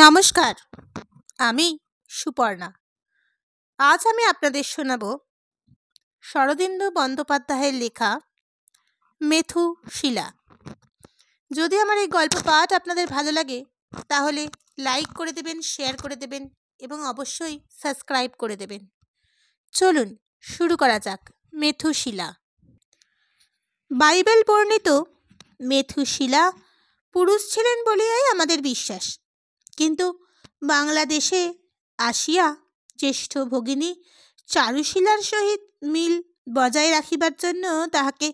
নমস্কার, আমি সুপর্ণা। আজ আমি আপনাদের শোনাব শরদিন্দু বন্দ্যোপাধ্যায়ের লেখা মেথুশিলা। যদি আমার এই গল্প পাঠ আপনাদের ভালো লাগে তাহলে লাইক করে দেবেন, শেয়ার করে দেবেন এবং অবশ্যই সাবস্ক্রাইব করে দেবেন। চলুন শুরু করা যাক। মেথুশিলা। বাইবেল বর্ণিত মেথুশিলা পুরুষ ছিলেন বলিয়াই আমাদের বিশ্বাস, কিন্তু বাংলাদেশে আসিয়া জ্যেষ্ঠ ভগিনী চারুশীলার সহিত মিল বজায় রাখিবার জন্য তাহাকে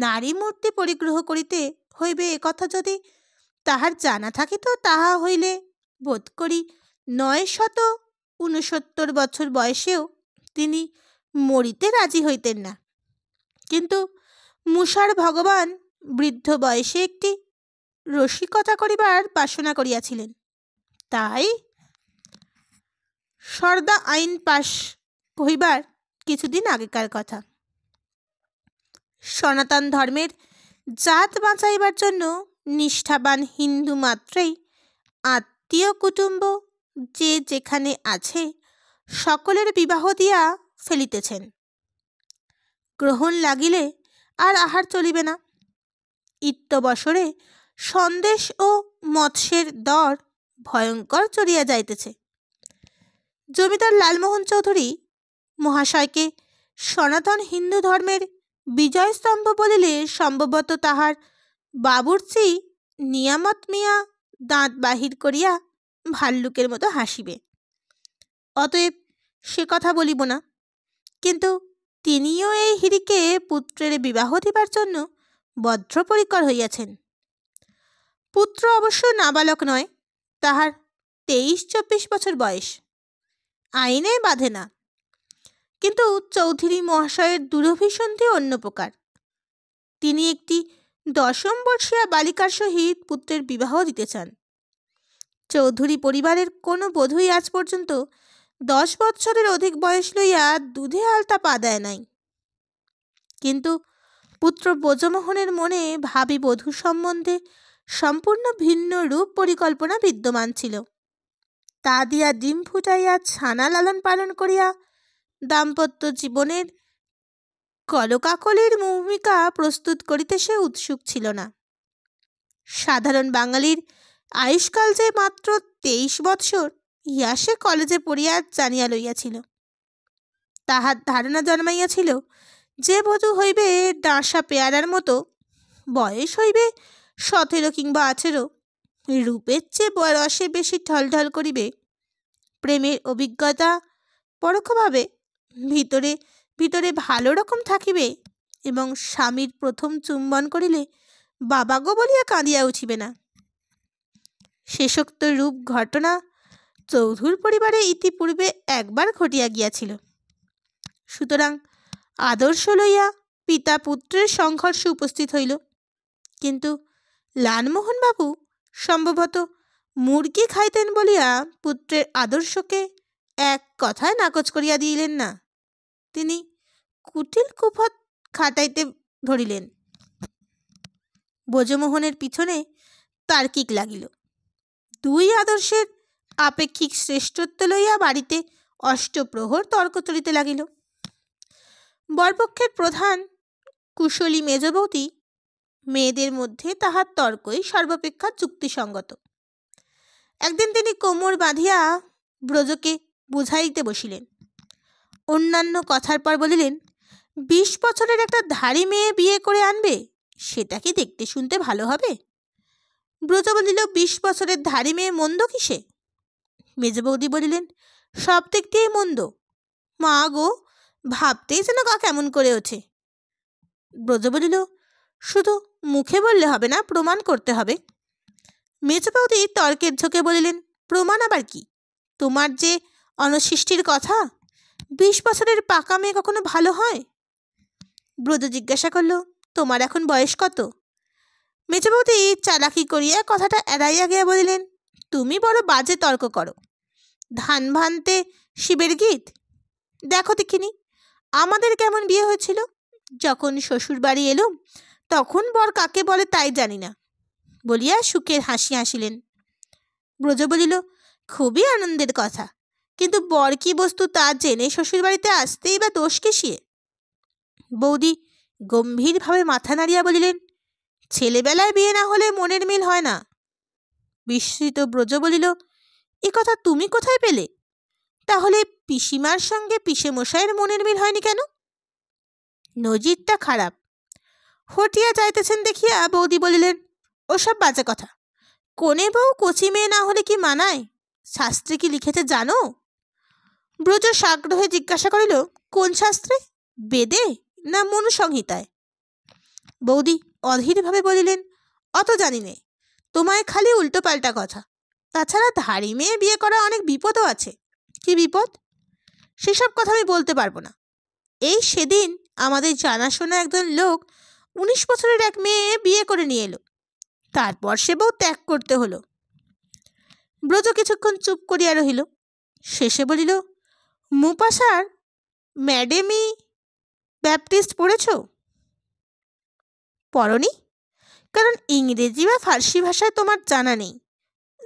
নারী মূর্তি পরিগ্রহ করিতে হইবে, একথা যদি তাহার জানা থাকিত তাহা হইলে বোধ করি 969 বছর বয়সেও তিনি মরিতে রাজি হইতেন না। কিন্তু মুসার ভগবান বৃদ্ধ বয়সে একটি রসিকতা করিবার বাসনা করিয়াছিলেন, তাই সর্দা আইন পাশ হইবার কিছুদিন আগেকার কথা। সনাতন ধর্মের জাত বাঁচাইবার জন্য নিষ্ঠাবান হিন্দু মাত্রেই আত্মীয় কুটুম্ব যে যেখানে আছে সকলের বিবাহ দিয়া ফেলিতেছেন। গ্রহণ লাগিলে আর আহার চলিবে না। ইত্যবসরে সন্দেশ ও মৎস্যের দর ভয়ঙ্কর চড়িয়া যাইতেছে। জমিদার লালমোহন চৌধুরী মহাশয়কে সনাতন হিন্দু ধর্মের বিজয়স্তম্ভ বলিলে সম্ভবত তাহার বাবুর্চি নিয়ামত মিয়া দাঁত বাহির করিয়া ভাল্লুকের মতো হাসিবে। অতএব সে কথা বলিব না। কিন্তু তিনিও এই হিরিকে পুত্রের বিবাহ দিবার জন্য বদ্ধপরিকর হইয়াছেন। পুত্র অবশ্য নাবালক নয়, তাহার 23-24 বছর বয়স। আইনে বাধে না, কিন্তু চৌধুরী মহাশয়ের দুরভিসন্ধি অন্য প্রকার। তিনি একটি 10ম বর্ষীয়া বালিকার সহিত পুত্রের বিবাহ দিতে চান। চৌধুরী পরিবারের কোনো বধূই আজ পর্যন্ত 10 বৎসরের অধিক বয়স লইয়া দুধে আলতা পা দেয় নাই। কিন্তু পুত্র ব্রজমোহনের মনে ভাবী বধূ সম্বন্ধে সম্পূর্ণ ভিন্ন রূপ পরিকল্পনা বিদ্যমান ছিল। তা দিয়া ডিম ফুটাইয়া ছানা লালন পালন করিয়া দাম্পত্য জীবনের কলকাকলির ভূমিকা প্রস্তুত করিতে সে উৎসুক ছিল না। সাধারণ বাঙালির আয়ুষ্কাল যে মাত্র 23 বৎসর, ইহা সে কলেজে পড়িয়া জানিয়া লইয়াছিল। তাহার ধারণা জন্মাইয়াছিল যে বধূ হইবে ডাঁসা পেয়ারার মতো, বয়স হইবে 17 কিংবা 18, রূপের চেয়ে বয়সে বেশি ঢলঢল করিবে, প্রেমের অভিজ্ঞতা পরোক্ষভাবে ভিতরে ভিতরে ভালো রকম থাকিবে এবং স্বামীর প্রথম চুম্বন করিলে বাবা গো বলিয়া কাঁদিয়া উঠিবে না। শেষোক্ত রূপ ঘটনা চৌধুর পরিবারে ইতিপূর্বে একবার ঘটিয়া গিয়াছিল। সুতরাং আদর্শ লইয়া পিতা পুত্রের সংঘর্ষ উপস্থিত হইল। কিন্তু লালমোহনবাবু সম্ভবত মুরগি খাইতেন বলিয়া পুত্রের আদর্শকে এক কথায় নাকচ করিয়া দিলেন না। তিনি কুটিল কুপথ খাটাইতে ধরিলেন। ব্রজমোহনের পিছনে তার্কিক লাগিল। দুই আদর্শের আপেক্ষিক শ্রেষ্ঠত্ব লইয়া বাড়িতে অষ্টপ্রহর তর্ক চলিতে লাগিল। বরপক্ষের প্রধান কুশলী মেজবতী মেয়েদের মধ্যে তাহার তর্কই সর্বাপেক্ষা যুক্তিসঙ্গত। একদিন তিনি কোমর বাঁধিয়া ব্রজকে বুঝাইতে বসিলেন। অন্যান্য কথার পর বলিলেন, 20 বছরের একটা ধাড়ি মেয়ে বিয়ে করে আনবে, সেটা কি দেখতে শুনতে ভালো হবে? ব্রজ বলিল, 20 বছরের ধাড়ি মেয়ে মন্দ কিসে? মেজবৌদি বলিলেন, সব দিক দিয়েই মন্দ। মা গো, ভাবতেই যেন গা কেমন করে ওঠে। ব্রজ বলিল, শুধু মুখে বললে হবে না, প্রমাণ করতে হবে। মেজবৌদি তর্কের ঝোঁকে বলিলেন, প্রমাণ আবার কি? তোমার যে অনসৃষ্টির কথা, 20 বছরের পাকা মেয়ে কখনো ভালো হয়? ব্রজ জিজ্ঞাসা করল, তোমার এখন বয়স কত? মেজবৌদি চালাকি করিয়া কথাটা এড়াইয়া গিয়া বলিলেন, তুমি বড় বাজে তর্ক করো। ধান ভানতে শিবের গীত। দেখো দেখিনি আমাদের কেমন বিয়ে হয়েছিল। যখন শ্বশুর বাড়ি এলুম তখন বর কাকে বলে তাই জানি না বলিয়া সুখের হাসি হাসিলেন। ব্রজ বলিল, খুবই আনন্দের কথা, কিন্তু বর কি বস্তু তা জেনে শ্বশুরবাড়িতে আসতেই বা দোষ কিসিয়ে? বৌদি গম্ভীরভাবে মাথা নাড়িয়া বলিলেন, ছেলেবেলায় বিয়ে না হলে মনের মিল হয় না। বিস্মিত ব্রজ বলিল, এ কথা তুমি কোথায় পেলে? তাহলে পিসিমার সঙ্গে পিসে মশাইয়ের মনের মিল হয়নি কেন? নজিরটা খারাপ। হটিয়া যাইতেছেন দেখিয়া বৌদি বলিলেন, ওসব বাজে কথা। কোনে বউ কচি মেয়ে না হলে কি মানায়? শাস্ত্রে কি লিখেছে জানো? ব্রজ সাগ্রহে জিজ্ঞাসা করিল, কোন শাস্ত্রে? বেদে না মনুসংহিতায়? বৌদি অধীরভাবে বলিলেন, অত জানি নে, তোমায় খালি উল্টো পাল্টা কথা। তাছাড়া ধাড়ি মেয়ে বিয়ে করা অনেক বিপদও আছে। কি বিপদ? সেসব কথা আমি বলতে পারবো না। এই সেদিন আমাদের জানাশোনা একজন লোক 19 বছরের এক মেয়ে বিয়ে করে নিয়ে এলো, তারপর সে বউ ত্যাগ করতে হলো। ব্রজ কিছুক্ষণ চুপ করিয়া রহিল, শেষে বলিল, মুপাসার ম্যাডেমি ব্যাপটিস্ট পড়েছ? পড়নি? কারণ ইংরেজি বা ফার্সি ভাষায় তোমার জানা নেই।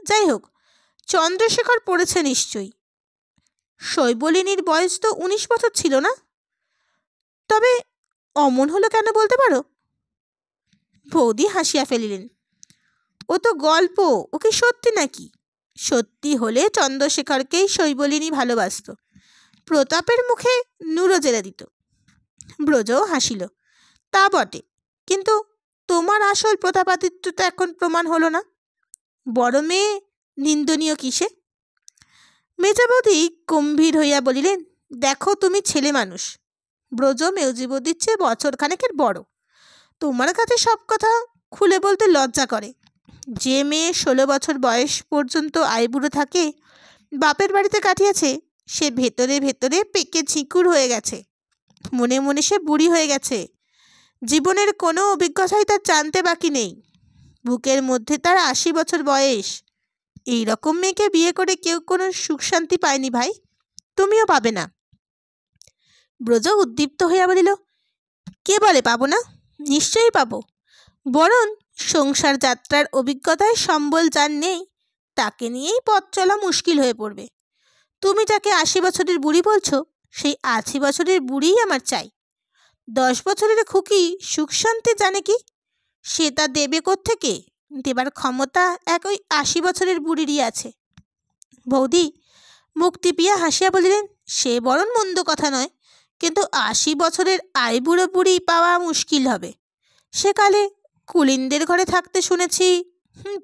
যাই হোক, চন্দ্রশেখর পড়েছে নিশ্চয়ই। শৈবলিনীর বয়স তো 19 বছর ছিল না? তবে অমন হলো কেন বলতে পারো? বৌদি হাসিয়া ফেলিলেন, ও তো গল্প, ও কি সত্যি নাকি? সত্যি হলে চন্দ্রশেখরকেই শৈবলিনী ভালোবাসত, প্রতাপের মুখে নুরো জেলে দিত। ব্রজও হাসিল, তা বটে, কিন্তু তোমার আসল প্রতাপাদিত্যটা এখন প্রমাণ হলো না। বড় মেয়ে নিন্দনীয় কিসে? মেজা বৌদি গম্ভীর হইয়া বলিলেন, দেখো তুমি ছেলে মানুষ, ব্রজ মেউজি বৌদির চেয়ে বছর খানেকের বড়, তোমার কাছে সব কথা খুলে বলতে লজ্জা করে। যে মেয়ে 16 বছর বয়স পর্যন্ত আইবুড়ো থাকে বাপের বাড়িতে কাটিয়েছে, সে ভেতরে ভেতরে পেকে ঝিকুর হয়ে গেছে, মনে মনে সে বুড়ি হয়ে গেছে। জীবনের কোনো অভিজ্ঞতাই তার জানতে বাকি নেই। বুকের মধ্যে তার 80 বছর বয়স। এই রকম মেয়েকে বিয়ে করে কেউ কোনো সুখ শান্তি পায়নি ভাই, তুমিও পাবে না। ব্রজ উদ্দীপ্ত হইয়া বলিল, কে বলে পাবো না? নিশ্চয়ই পাবো। বরং সংসার যাত্রার অভিজ্ঞতায় সম্বল যার নেই, তাকে নিয়েই পথ চলা মুশকিল হয়ে পড়বে। তুমি যাকে 80 বছরের বুড়ি বলছো, সেই 80 বছরের বুড়িই আমার চাই। 10 বছরের খুকি সুখ শান্তি জানে কি? সে তা দেবে কোত্থেকে? দেবার ক্ষমতা এক ওই 80 বছরের বুড়িরই আছে। বৌদি মুখ টিপিয়া হাসিয়া বলিলেন, সে বরং মন্দ কথা নয়, কিন্তু 80 বছরের আইবুড়ো বুড়ি পাওয়া মুশকিল হবে। সেকালে কুলিনদের ঘরে থাকতে শুনেছি।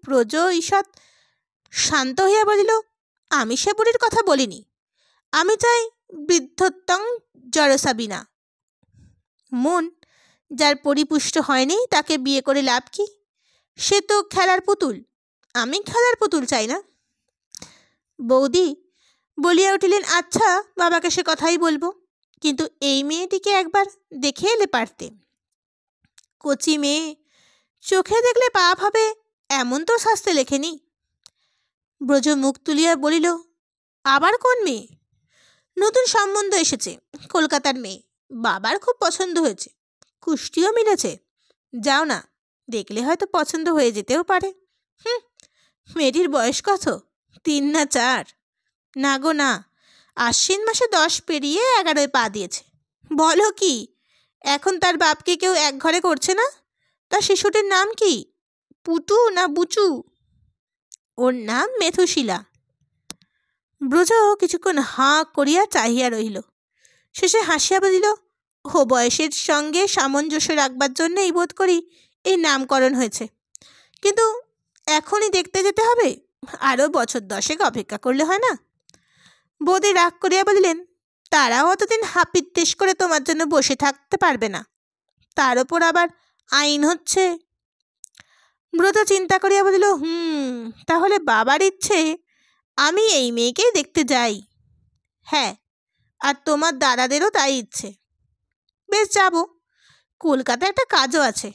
ব্রজ ঈষৎ শান্ত হইয়া বলিল, আমি সে বুড়ির কথা বলিনি, আমি চাই বৃদ্ধত্বং জড়সাবিনা। মন যার পরিপুষ্ট হয়নি তাকে বিয়ে করে লাভ কি? সে তো খেলার পুতুল, আমি খেলার পুতুল চাই না। বৌদি বলিয়া উঠিলেন, আচ্ছা বাবাকে সে কথাই বলবো, কিন্তু এই মেয়েটিকে একবার দেখে এলে পারতে। কচি মেয়ে, চোখে দেখলে পাপ হবে এমন তো শাস্ত্রে লেখেনি। ব্রজ মুখ তুলিয়া বলিল, আবার কোন মেয়ে? নতুন সম্বন্ধ এসেছে, কলকাতার মেয়ে, বাবার খুব পছন্দ হয়েছে, কুষ্টিও মিলেছে। যাও না, দেখলে হয়তো পছন্দ হয়ে যেতেও পারে। মেয়েটির বয়স কত? 3 না 4? না গো না, আশ্বিন মাসে 10 পেরিয়ে 11 পা দিয়েছে। বলো কি, এখন তার বাপকে কেউ এক ঘরে করছে না? তার শিশুটির নাম কি, পুটু না বুচু? ওর নাম মেথুশিলা। ব্রজ কিছুক্ষণ হাঁ করিয়া চাহিয়া রহিল, শেষে হাসিয়া বলিল, ও বয়সের সঙ্গে সামঞ্জস্য রাখবার জন্যই বোধ করি এই নামকরণ হয়েছে, কিন্তু এখনই দেখতে যেতে হবে, আরও বছর 10 অপেক্ষা করলে হয় না? বৌদি রাগ করিয়া বলিলেন, তারাও অতদিন হাপিত্তেশ করে তোমার জন্য বসে থাকতে পারবে না, তার ওপর আবার আইন হচ্ছে। ব্রত চিন্তা করিয়া বলিল, তাহলে বাবার ইচ্ছে আমি এই মেয়েকেই দেখতে যাই। হ্যাঁ, আর তোমার দাদাদেরও তাই ইচ্ছে। বেশ, যাব। কলকাতায় একটা কাজও আছে,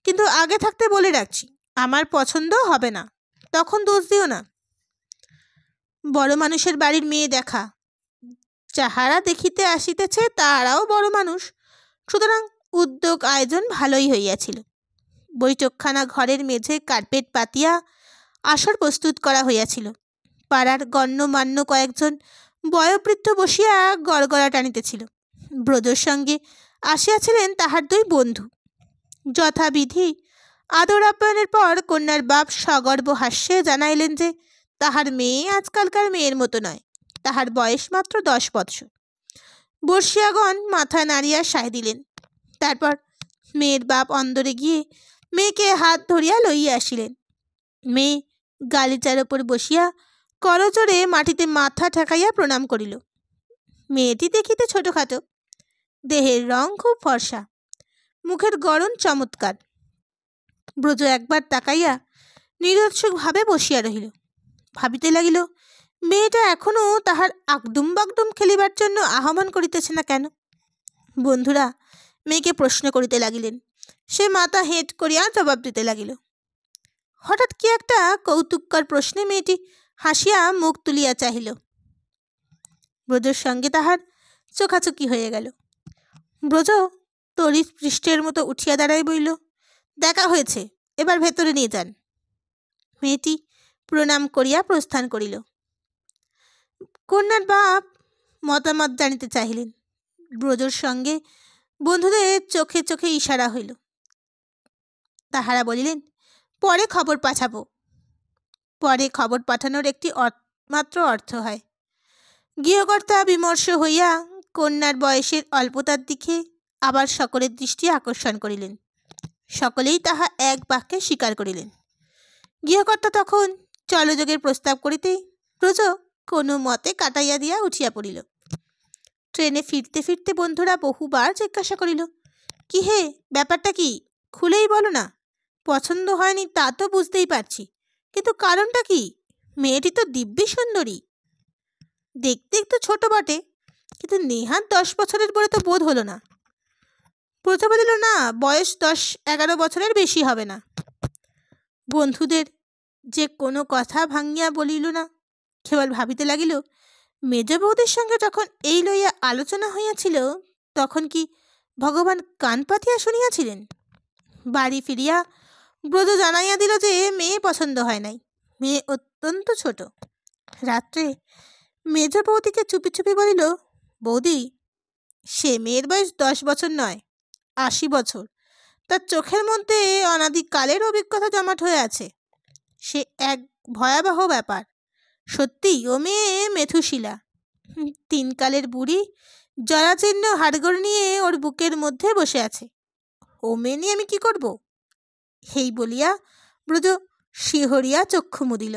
কিন্তু আগে থাকতে বলে রাখছি, আমার পছন্দ হবে না, তখন দোষ দিও না। বড় মানুষের বাড়ির মেয়ে দেখা, যাহারা দেখিতে আসিতেছে তারাও বড় মানুষ, সুতরাং উদ্যোগ আয়োজন ভালোই হইয়াছিল। বৈঠকখানা ঘরের মেঝে কার্পেট পাতিয়া আসর প্রস্তুত করা হইয়াছিল। পাড়ার গণ্যমান্য কয়েকজন বয়োবৃদ্ধ বসিয়া গড়গড়া টানিতেছিল। ব্রজর সঙ্গে আসিয়াছিলেন তাহার দুই বন্ধু। যথাবিধি আদর আপ্যায়নের পর কন্যার বাপ সগর্ব হাস্যে জানাইলেন যে তাহার মেয়ে আজকালকার মেয়ের মতো নয়, তাহার বয়স মাত্র 10 বৎসর। বর্ষিয়াগণ মাথা নাড়িয়া সায় দিলেন। তারপর মেয়ের বাপ অন্দরে গিয়ে মেয়েকে হাত ধরিয়া লইয়া আসিলেন। মেয়ে গালিচার ওপর বসিয়া করজোড়ে মাটিতে মাথা ঠেকাইয়া প্রণাম করিল। মেয়েটি দেখিতে ছোটখাটো, দেহের রং খুব ফর্সা, মুখের গড়ন চমৎকার। ব্রজ একবার তাকাইয়া নিরুৎসুকভাবে বসিয়া রহিল। ভাবিতে লাগিল, মেয়েটা এখনো তাহার আগডুম বাগডুম খেলিবার জন্য আহ্বান করিতেছে না কেন? বন্ধুরা মেয়েকে প্রশ্ন করিতে লাগিলেন। সে মাথা হেঁট করিয়া জবাব দিতে লাগিল। হঠাৎ কি একটা কৌতুককর প্রশ্নে মেয়েটি হাসিয়া মুখ তুলিয়া চাহিল। ব্রজর সঙ্গে তাহার চোখাচোখি হয়ে গেল। ব্রজ তড়িৎ পৃষ্ঠের মতো উঠিয়া দাঁড়াই বইল, দেখা হয়েছে, এবার ভেতরে নিয়ে যান। মেয়েটি প্রণাম করিয়া প্রস্থান করিল। কন্যার বাপ মতামত জানিতে চাহিলেন। ব্রজর সঙ্গে বন্ধুদের চোখে চোখে ইশারা হইল। তাহারা বলিলেন, পরে খবর পাঠাবো। পরে খবর পাঠানোর একটি মাত্র অর্থ হয়। গৃহকর্তা বিমর্ষ হইয়া কন্যার বয়সের অল্পতার দিকে আবার সকলের দৃষ্টি আকর্ষণ করিলেন। সকলেই তাহা এক বাক্যে স্বীকার করিলেন। গৃহকর্তা তখন চলযোগের প্রস্তাব করিতেই ব্রজ কোনো মতে কাটাইয়া দিয়া উঠিয়া পড়িল। ট্রেনে ফিরতে ফিরতে বন্ধুরা বহুবার জিজ্ঞাসা করিল, কি হে, ব্যাপারটা কি, খুলেই বলো না। পছন্দ হয়নি তা তো বুঝতেই পারছি, কিন্তু কারণটা কি? মেয়েটি তো দিব্যি সুন্দরী, দেখতে একটু ছোট বটে, কিন্তু নেহাত 10 বছরের বলে তো বোধ হলো না। ব্রজ বলিল, না, বয়স 10-11 বছরের বেশি হবে না। বন্ধুদের যে কোনো কথা ভাঙিয়া বলিল না, কেবল ভাবিতে লাগিল, মেজ বৌদির সঙ্গে যখন এই লইয়া আলোচনা হইয়াছিল তখন কি ভগবান কান পাতিয়া শুনিয়াছিলেন? বাড়ি ফিরিয়া ব্রজ জানাইয়া দিল যে মেয়ে পছন্দ হয় নাই, মেয়ে অত্যন্ত ছোট। রাত্রে মেজ বৌদিকে চুপি চুপি বলিল, বৌদি, সে মেয়ের বয়স 10 বছর নয়, 80 বছর। তার চোখের মধ্যে অনাদিকালের অভিজ্ঞতা জমাট হয়ে আছে। সে এক ভয়াবহ ব্যাপার। সত্যি ও মেয়ে মেথুশিলা। 3 কালের বুড়ি জরাচীর্ণ হাড়গোড় নিয়ে ওর বুকের মধ্যে বসে আছে। ও মেয়ে নিয়ে আমি কি করব? এই বলিয়া ব্রজ শিহরিয়া চক্ষু মুদিল।